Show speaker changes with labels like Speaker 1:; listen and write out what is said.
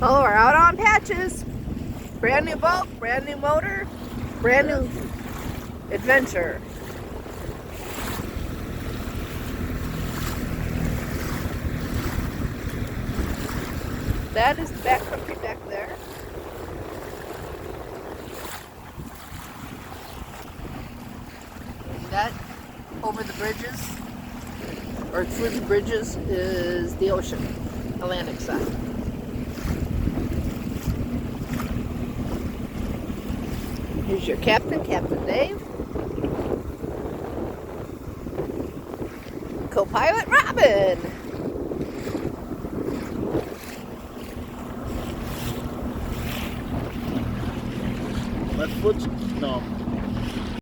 Speaker 1: Oh, we're out on Patches. Brand new boat, brand new motor, brand new adventure. That is the backcountry back there. And that over the bridges, or through the bridges, is the ocean, Atlantic side. Here's your captain, Captain Dave. Co-pilot Robin.
Speaker 2: Left foot's